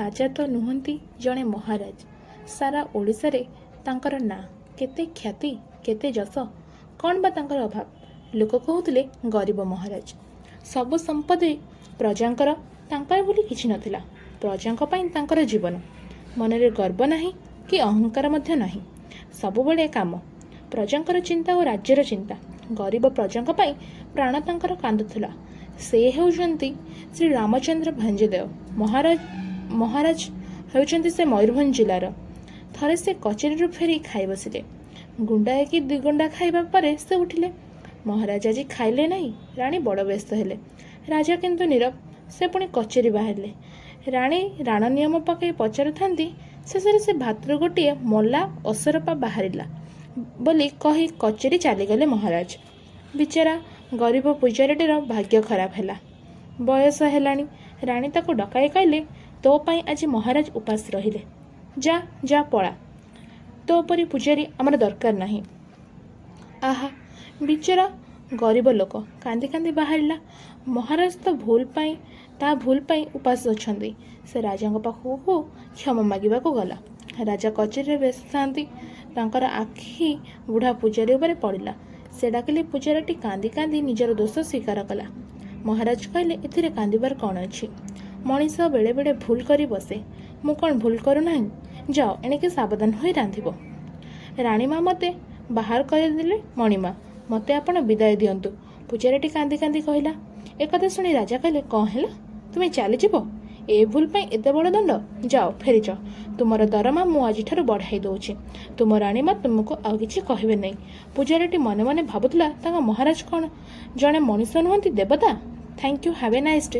राजा तो नुहंती जड़े महाराज सारा ओडिशा रे तांकर ना केते ख्याति केते जस कौन बा तांकर अभाव लोक कहूतिले गरीब महाराज सबु संपत्ति प्रजांकर तांकर बोली किछि नथिला प्रजांक पई तांकर जीवन मनरे गर्व नाही कि अहंकार मध्य नाही सबुबले काम प्रजांकर चिंता और राज्यर चिंता गरीब प्रजांक पई प्राण तांकर कांदुथला से हेउचंती श्री रामचंद्र भंजदेव महाराज हेउचंती से मयूरभंज जिलार थरे से कचेरी फेरी खाई बसिले गुंडाए कि दुई गुंडा खाइबा परे से उठिले महाराज आज खाइले नहीं राणी बड़ व्यस्त हेले राजा किंतु नीरव से पुणी कचेरी बाहरिले राणी राण नियम पकई पचारुथांती शेषरे से भातर गोटे मल्ला असरपा बाहरिला बोली कही कचेरी चलीगले महाराज बिचारा गरीब पूजारीटीर भाग्य खराब है बयस हेलाणी राणी ताको डकाई कहले तो पाई आज महाराज उपास रहिले जा जा पड़ा तो परी पूजारी आमर दरकार नहीं आहा बिचारा गरीब लोक कांदी कांदी बाहरिला महाराज तो भूल पाई उपास अच्छे से राजा पाखक क्षमा मागिबा को गला राजा कचेरी व्यस्त था आखि बुढ़ा पूजारी उपर पड़ा से डाकिले पूजारीटी कांदी कांदी निजर दोष स्वीकार कला महाराज कहले एथिरे कांदिबार कौन अच्छी मनीष बेले बेले भूल करी बसे मु कौन भूल करूना जाओ एणिके सावधान हो रांधिब राणीमा मते बाहर करदेले मणिमा मते आपण विदाय दियंतु पूजारीटी कांदी कांदी कहला एकथा शुणी राजा कहले कौन है तुम्हें चलीज ए भूल पाई एते बड़ दंड जाओ फेरी जाओ तुमर दरमा मु आज बढ़ाई दौची तुम राणीमा तुमको आउ किछि कहबे नहीं पूजारीटी मने मने भाबुतला ताका महाराज कौन जड़े मनीष नुहंती देवता thank you have a nice day.